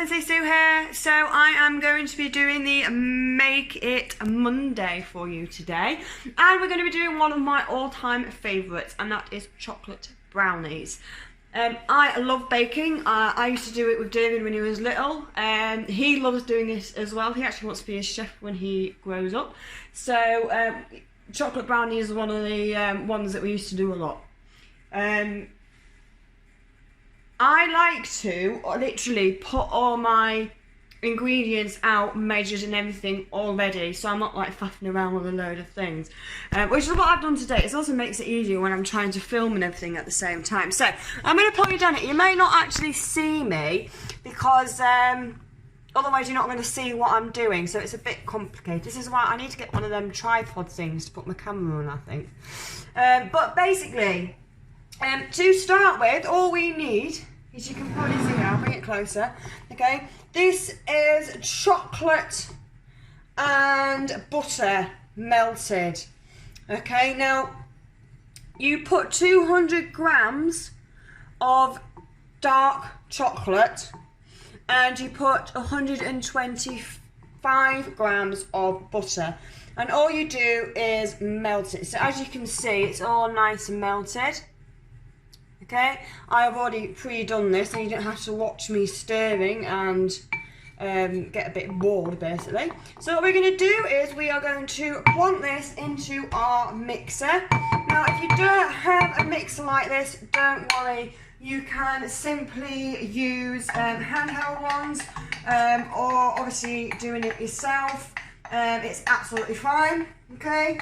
Sensei Sue here. So I am going to be doing the Make It Monday for you today. And we're going to be doing one of my all-time favourites, and that is chocolate brownies. I love baking. I used to do it with David when he was little. He loves doing this as well. He actually wants to be a chef when he grows up. So chocolate brownies is one of the ones that we used to do a lot. I like to literally put all my ingredients out, measured and everything already, so I'm not like faffing around with a load of things, which is what I've done today. It also makes it easier when I'm trying to film and everything at the same time. So I'm going to put you down it. You may not actually see me because otherwise you're not going to see what I'm doing, so it's a bit complicated. This is why I need to get one of them tripod things to put my camera on, I think. But basically, to start with, all we need is, you can probably see it, I'll bring it closer, okay? This is chocolate and butter melted, okay? Now, you put 200 grams of dark chocolate and you put 125 grams of butter, and all you do is melt it. So as you can see, it's all nice and melted. Okay, I have already pre-done this, and you don't have to watch me stirring and get a bit bored, basically. So what we're going to do is we are going to plonk this into our mixer. Now, if you don't have a mixer like this, don't worry. You can simply use handheld ones, or obviously doing it yourself. It's absolutely fine. Okay,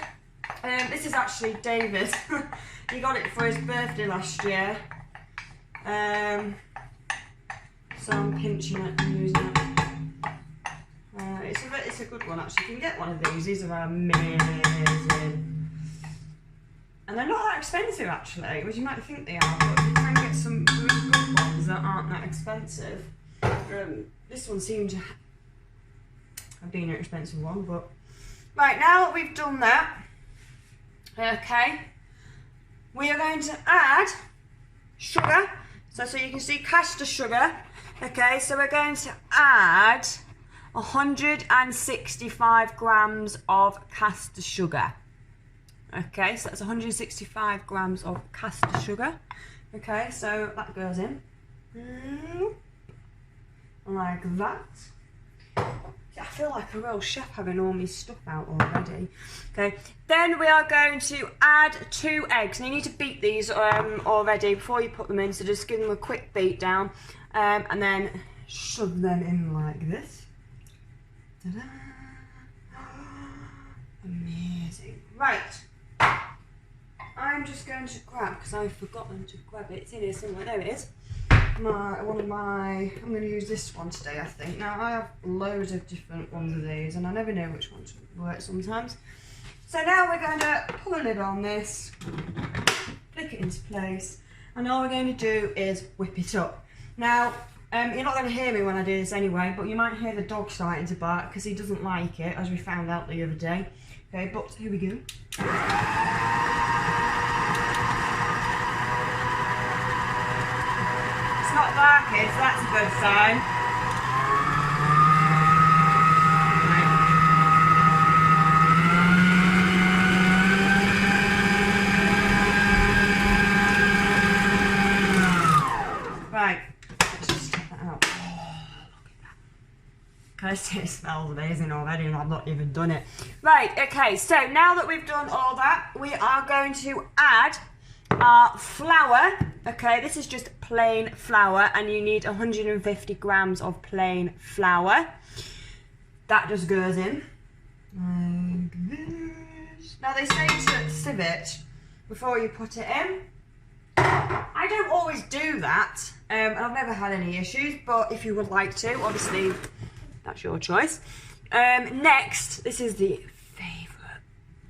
this is actually David. He got it for his birthday last year, so I'm pinching it and using it. It's a good one, actually. You can get one of these. These are amazing, and they're not that expensive, actually, which you might think they are. But you can get some really good ones that aren't that expensive. This one seemed to have been an expensive one, but right, now that we've done that, okay. We are going to add sugar, so you can see caster sugar, okay, so we're going to add 165 grams of caster sugar, okay, so that's 165 grams of caster sugar, okay, so that goes in, like that. I feel like a real chef having all my stuff out already. Okay, then we are going to add 2 eggs. Now you need to beat these already before you put them in, so just give them a quick beat down, and then shove them in like this. Ta-da! Amazing. Right, I'm just going to grab, because I've forgotten to grab it. It's in here somewhere. There it is. I'm going to use this one today, I think. Now, I have loads of different ones of these, and I never know which one to work sometimes. So now we're going to pull a lid on this, flick it into place, and all we're going to do is whip it up. Now, you're not going to hear me when I do this anyway, but you might hear the dog starting to bark because he doesn't like it, as we found out the other day. Okay, but here we go. Not barking, so that's a good sign. Right, let's just take that out. Oh, look at that. Can I say it smells amazing already, and I've not even done it. Right, okay, so now that we've done all that, we are going to add our flour. Okay, this is just plain flour, and you need 150 grams of plain flour. That just goes in like this. Now they say to sieve it before you put it in. I don't always do that, I've never had any issues, but if you would like to, obviously that's your choice. Next, this is the favourite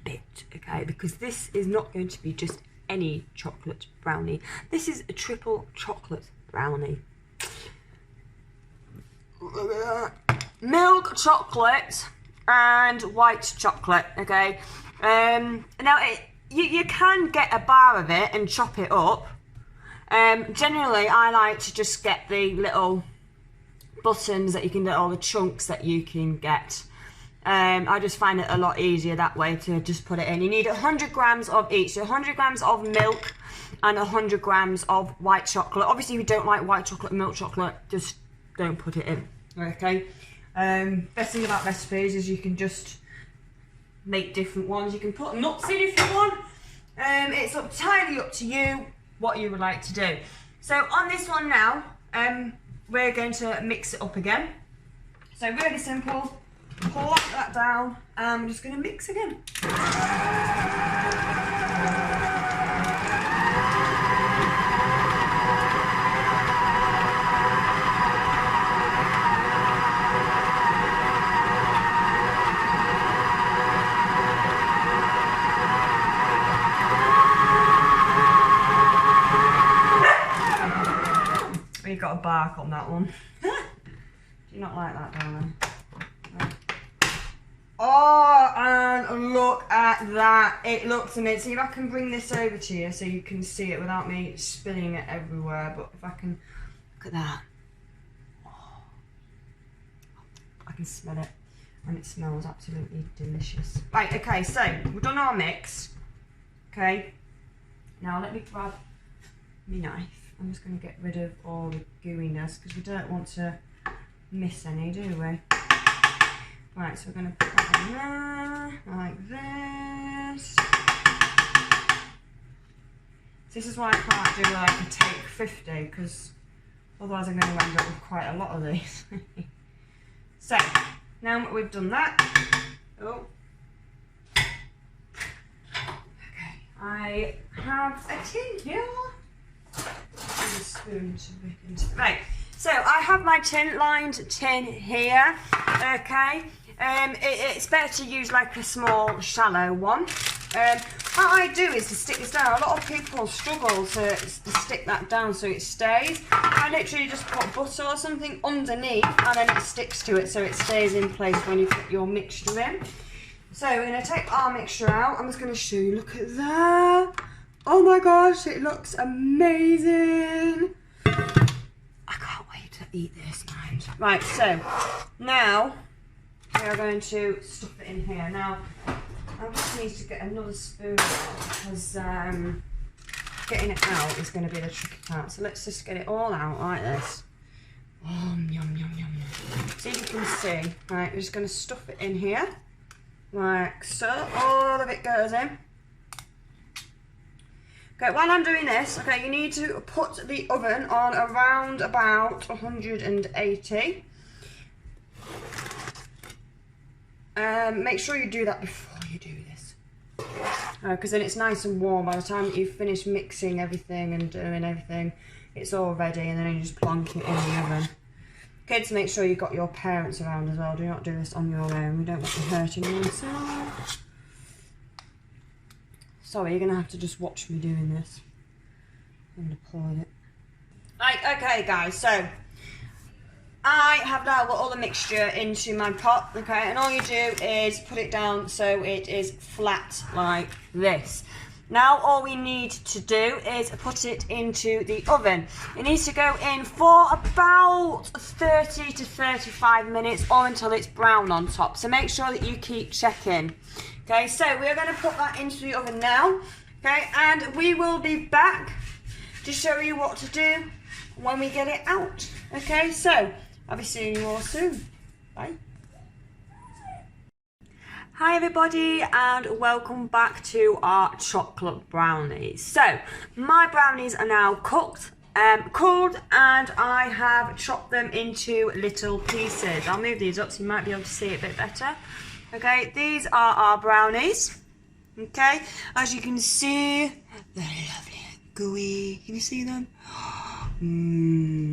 bit, okay, because this is not going to be just any chocolate brownie. This is a triple chocolate brownie. Milk chocolate and white chocolate, okay. Now you can get a bar of it and chop it up. Generally I like to just get the little buttons that you can get, all the chunks that you can get. I just find it a lot easier that way to just put it in. You need 100 grams of each, so 100 grams of milk and 100 grams of white chocolate. Obviously, if you don't like white chocolate and milk chocolate, just don't put it in, okay? Best thing about recipes is you can just make different ones. You can put nuts in if you want. It's entirely up to you what you would like to do. So on this one now, we're going to mix it up again. So really simple. Pour that down, and I'm just going to mix again. You've got a bark on that one. Do you not like that, darling? Oh, and look at that. It looks amazing. See if I can bring this over to you so you can see it without me spilling it everywhere. But if I can, look at that. Oh, I can smell it, and it smells absolutely delicious. Right, okay, so we've done our mix. Okay, now let me grab my knife. I'm just going to get rid of all the gooiness because we don't want to miss any, do we? Right, so we're going to put that in there, like this. This is why I can't do like a take 50, because otherwise I'm going to end up with quite a lot of these. So, now that we've done that, oh, okay, I have a tin here. And a spoon to whip into. Right, so I have my lined tin here, okay. It's better to use like a small, shallow one. What I do is to stick this down. A lot of people struggle to stick that down so it stays. I literally just put butter or something underneath and then it sticks to it so it stays in place when you put your mixture in. So we're going to take our mixture out. I'm just going to show you. Look at that. Oh my gosh, it looks amazing. I can't wait to eat this, mind. Right, so now we are going to stuff it in here. Now, I just need to get another spoon because getting it out is going to be the tricky part. So let's just get it all out like this. Oh, yum, yum, yum. So you can see, right, we're just going to stuff it in here. Like so, all of it goes in. Okay, while I'm doing this, okay, you need to put the oven on around about 180. Make sure you do that before you do this. Because then it's nice and warm. By the time that you've finished mixing everything and doing everything, it's all ready, and then you just plonk it in the oven. Kids, make sure you've got your parents around as well. Do not do this on your own. We don't want to hurt anyone. Sorry, you're going to have to just watch me doing this. I'm going to pour it. Right, okay guys, so I have now got all the mixture into my pot, okay, and all you do is put it down so it is flat like this. Now all we need to do is put it into the oven. It needs to go in for about 30 to 35 minutes or until it's brown on top, so make sure that you keep checking. Okay, so we're going to put that into the oven now, okay, and we will be back to show you what to do when we get it out. Okay, so I'll be seeing you all soon. Bye. Hi everybody, and welcome back to our chocolate brownies. So my brownies are now cooked, cooled, and I have chopped them into little pieces. I'll move these up so you might be able to see it a bit better. Okay, these are our brownies. Okay, as you can see, very lovely, gooey. Can you see them?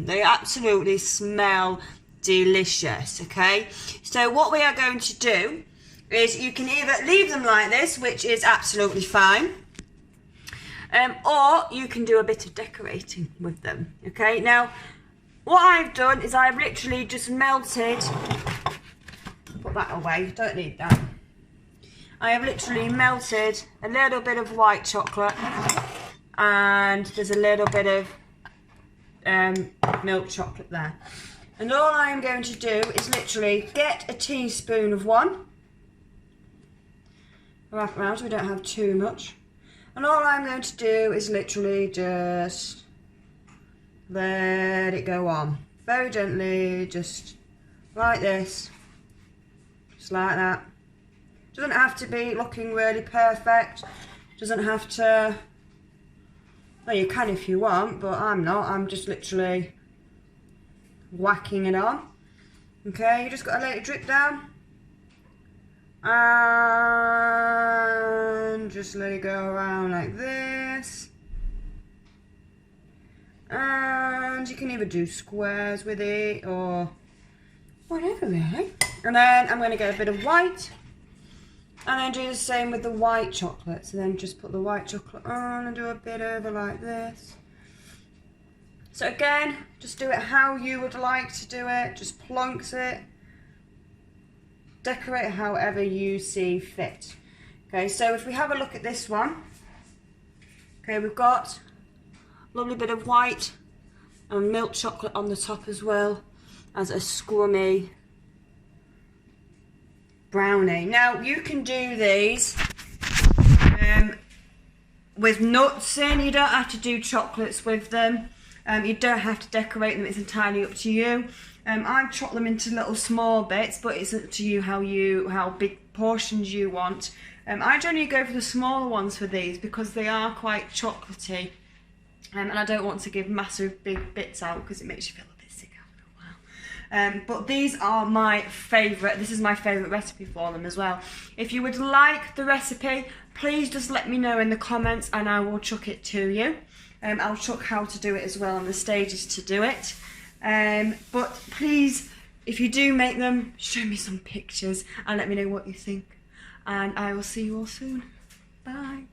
They absolutely smell delicious. Okay, so what we are going to do is you can either leave them like this, which is absolutely fine, or you can do a bit of decorating with them. Okay, now what I've done is I've literally just melted. Put that away, don't need that. I have literally melted a little bit of white chocolate, and there's a little bit of milk chocolate there. And all I am going to do is literally get a teaspoon of one. Wrap it around so we don't have too much. And all I'm going to do is literally just let it go on. Very gently, just like this. Just like that. Doesn't have to be looking really perfect. Doesn't have to... Well, you can if you want, but I'm not. I'm just literally whacking it on. Okay, you just got to let it drip down. And just let it go around like this. And you can either do squares with it or whatever really. And then I'm going to get a bit of white. And then do the same with the white chocolate. So then just put the white chocolate on and do a bit over like this. So again, just do it how you would like to do it. Just plonks it. Decorate however you see fit. Okay, so if we have a look at this one. Okay, we've got a lovely bit of white and milk chocolate on the top as well as a scrummy brownie. Now you can do these with nuts in. You don't have to do chocolates with them. You don't have to decorate them. It's entirely up to you. I've chopped them into little small bits, but it's up to you how big portions you want. I generally go for the smaller ones for these because they are quite chocolatey, and I don't want to give massive big bits out because it makes you feel a bit sick after a while. But these are my favourite. This is my favourite recipe for them as well. If you would like the recipe, please just let me know in the comments and I will chuck it to you. I'll chuck how to do it as well and the stages to do it. But please, if you do make them, show me some pictures and let me know what you think. And I will see you all soon. Bye.